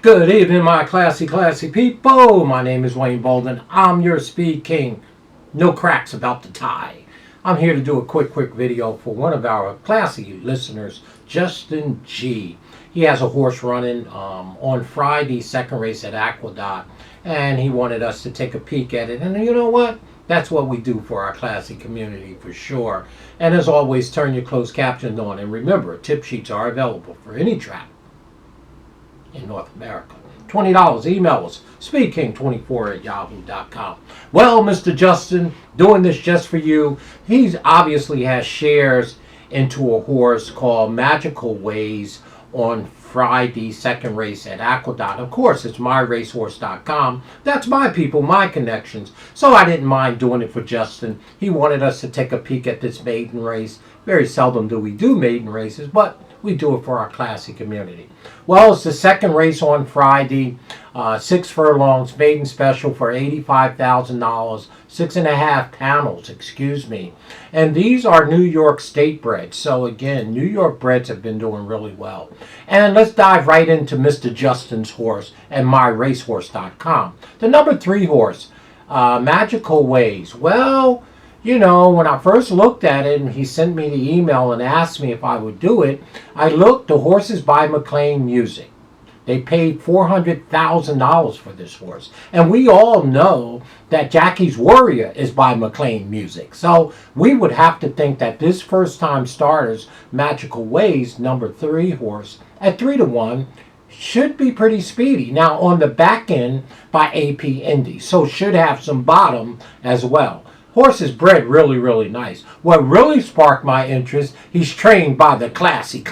Good evening, my classy people. My name is Wayne Bolden. I'm your Speed King. No cracks about the tie. I'm here to do a quick video for one of our classy listeners, Justin G. He has a horse running on Friday, second race at Aqueduct, and he wanted us to take a peek at it. And you know what? That's what we do for our classy community for sure. And as always, turn your closed captions on. And remember, tip sheets are available for any track in North America. $20. Email us, speedking24@yahoo.com. Well, Mr. Justin, doing this just for you. He obviously has shares into a horse called Magical Ways on Friday, second race at Aqueduct. Of course, it's myracehorse.com. That's my people, my connections. So I didn't mind doing it for Justin. He wanted us to take a peek at this maiden race. Very seldom do we do maiden races, but we do it for our classy community. Well, it's the second race on Friday, 6 furlongs, maiden special for $85,000, 6.5 panels, excuse me. And these are New York State breds. So again, New York breds have been doing really well. And let's dive right into Mr. Justin's horse and myracehorse.com. The number 3 horse, Magical Ways. Well, you know, when I first looked at it and he sent me the email and asked me if I would do it, I looked, the horse is by McLean Music. They paid $400,000 for this horse. And we all know that Jackie's Warrior is by McLean Music. So we would have to think that this first time starters, Magical Ways, number 3 horse, at 3-1, should be pretty speedy. Now on the back end by AP Indy. So should have some bottom as well. Horse is bred really nice. What really sparked my interest, he's trained by the classy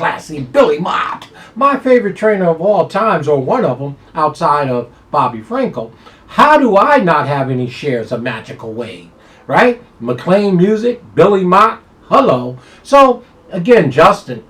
Billy Mott. My favorite trainer of all times, or one of them, outside of Bobby Frankel. How do I not have any shares of Magical Way? Right? McLean Music, Billy Mott, hello. So, again, Justin,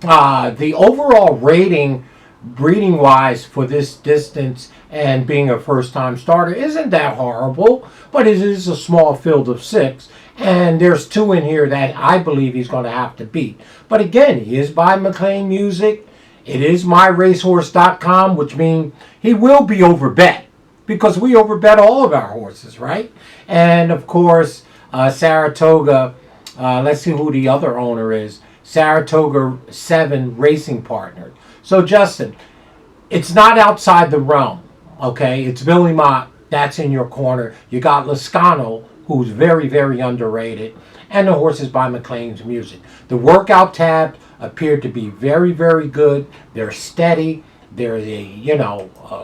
the overall rating breeding wise for this distance and being a first time starter isn't that horrible, but it is a small field of 6 and there's 2 in here that I believe he's going to have to beat. But again, he is by McLean Music. It is myracehorse.com, which means he will be overbet because we overbet all of our horses, right? And of course, Saratoga, let's see who the other owner is, Saratoga 7 Racing Partner. So, Justin, it's not outside the realm, okay? It's Billy Mott. That's in your corner. You got Lascano, who's very underrated, and the horses by McLean's Music. The workout tab appeared to be very good. They're steady. There's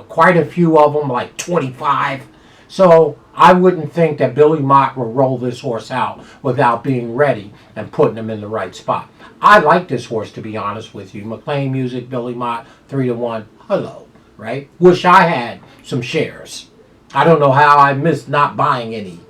quite a few of them, like 25. So I wouldn't think that Billy Mott will roll this horse out without being ready and putting him in the right spot. I like this horse, to be honest with you. McLean Music, Billy Mott, 3-1. Hello, right? Wish I had some shares. I don't know how I missed not buying any.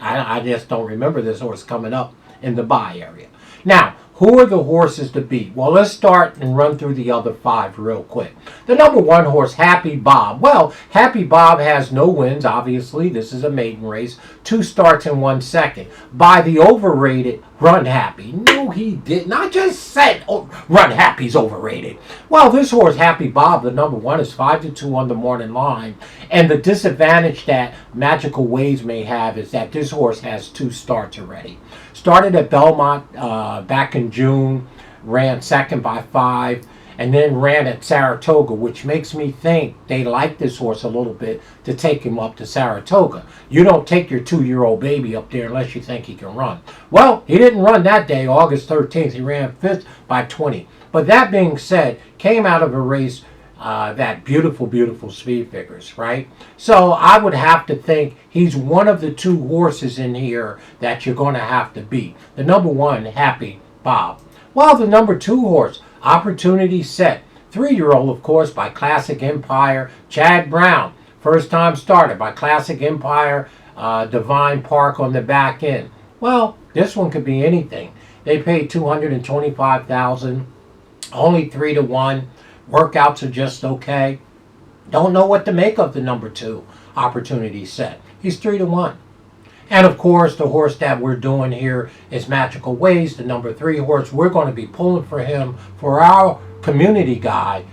I just don't remember this horse coming up in the buy area. Now, who are the horses to beat? Well, let's start and run through the other 5 real quick. The number 1 horse, Happy Bob. Well, Happy Bob has no wins, obviously. This is a maiden race. 2 starts and 1 second. By the overrated Run Happy. No, he didn't. I just said Run Happy's overrated. Well, this horse, Happy Bob, the number 1, is 5-2 on the morning line. And the disadvantage that Magical Ways may have is that this horse has 2 starts already. Started at Belmont back in June, ran second by 5, and then ran at Saratoga, which makes me think they like this horse a little bit to take him up to Saratoga. You don't take your 2-year-old baby up there unless you think he can run. Well, he didn't run that day, August 13th. He ran 5th by 20. But that being said, came out of a race that beautiful speed figures, right? So I would have to think he's one of the 2 horses in here that you're going to have to beat. The number 1, Happy Bob. Well, the number 2 horse, Opportunity Set. 3-year-old, of course, by Classic Empire, Chad Brown. First time starter by Classic Empire, Divine Park on the back end. Well, this one could be anything. They paid $225,000, only 3-1. Workouts are just okay. Don't know what to make of the number 2, Opportunity Set. He's 3-1. And of course, the horse that we're doing here is Magical Ways, the number 3 horse. We're going to be pulling for him for our community guy,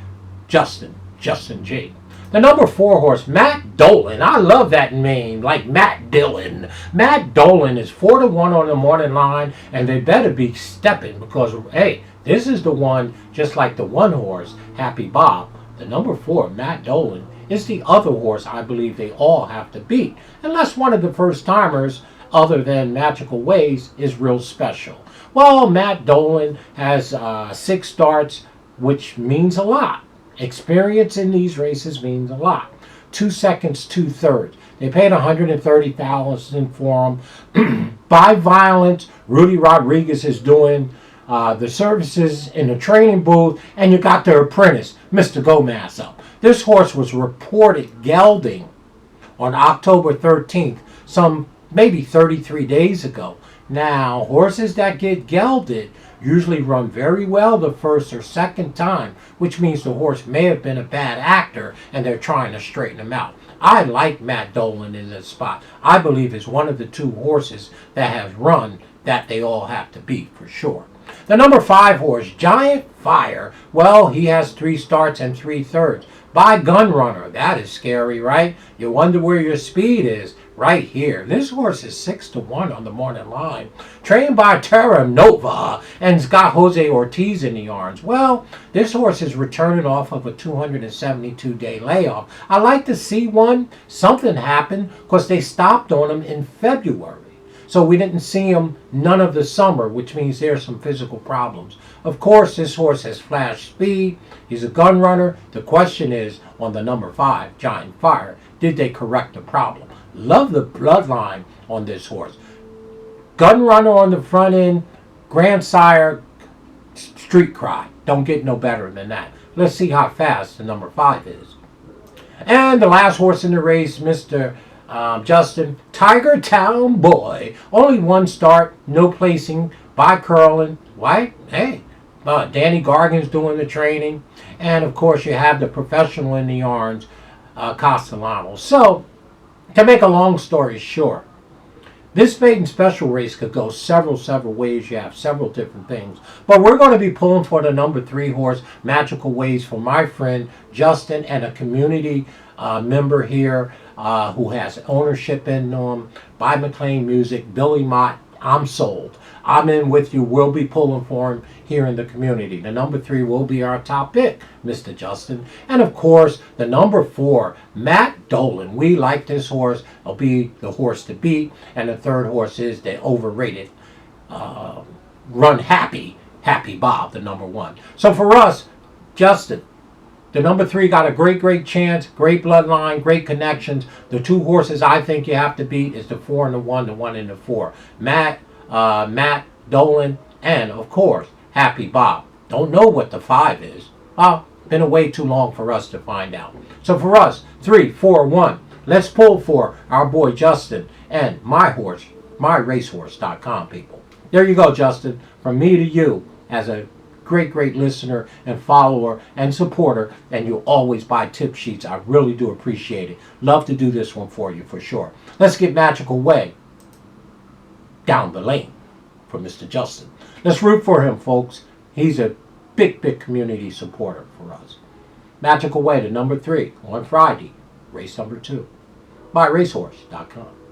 Justin Justin J. The number 4 horse, Matt Dolan. I love that name, like Matt Dillon. Matt Dolan is 4-1 on the morning line, and they better be stepping because, hey, this is the one, just like the 1 horse, Happy Bob. The number 4, Matt Dolan, is the other horse I believe they all have to beat, unless one of the first timers, other than Magical Ways, is real special. Well, Matt Dolan has 6 starts, which means a lot. Experience in these races means a lot. 2 seconds, 2/3. They paid $130,000 for him. By Violence, Rudy Rodriguez is doing the services in the training booth, and you got their apprentice, Mr. Gomez, up. This horse was reported gelding on October 13th, some maybe 33 days ago. Now, horses that get gelded usually run very well the first or second time, which means the horse may have been a bad actor and they're trying to straighten him out. I like Matt Dolan in this spot. I believe is one of the 2 horses that has run that they all have to beat for sure. The number 5 horse, Giant Fire, well, he has 3 starts and 3/3. By Gunrunner, that is scary, right? You wonder where your speed is. Right here. This horse is 6-1 on the morning line. Trained by Terra Nova, and it's got Jose Ortiz in the arms. Well, this horse is returning off of a 272-day layoff. I like to see one. Something happened because they stopped on him in February. So we didn't see him none of the summer, which means there's some physical problems. Of course, this horse has flash speed. He's a gun runner. The question is, on the number 5, Giant Fire, did they correct the problem? Love the bloodline on this horse. Gun runner on the front end, grandsire, street cry. Don't get no better than that. Let's see how fast the number 5 is. And the last horse in the race, Mr. Justin, Tiger Town Boy. Only 1 start, no placing, by Curlin. Why? Hey, Danny Gargan's doing the training. And, of course, you have the professional in the yarns, Castellano. So, to make a long story short, this maiden special race could go several ways. You have several different things. But we're going to be pulling for the number 3 horse, Magical Ways, for my friend Justin and a community member here who has ownership in by McLean Music, Billy Mott. I'm sold. I'm in with you. We'll be pulling for him here in the community. The number 3 will be our top pick, Mr. Justin. And, of course, the number 4, Matt Dolan. We like this horse. It'll be the horse to beat. And the 3rd horse is the overrated Run Happy Bob, the number 1. So, for us, Justin, the number 3 got a great chance, great bloodline, great connections. The 2 horses I think you have to beat is the 4 and the 1, the 1 and the 4. Matt Dolan, and of course, Happy Bob. Don't know what the 5 is. Well, been away too long for us to find out. So for us, 3, 4, 1. Let's pull for our boy Justin and my horse, myracehorse.com, people. There you go, Justin. From me to you, as a great listener and follower and supporter, and you always buy tip sheets. I really do appreciate it. Love to do this one for you for sure. Let's get Magical Way down the lane for Mr. Justin. Let's root for him, folks. He's a big community supporter for us. Magical Way to number 3 on Friday, race number 2. myracehorse.com.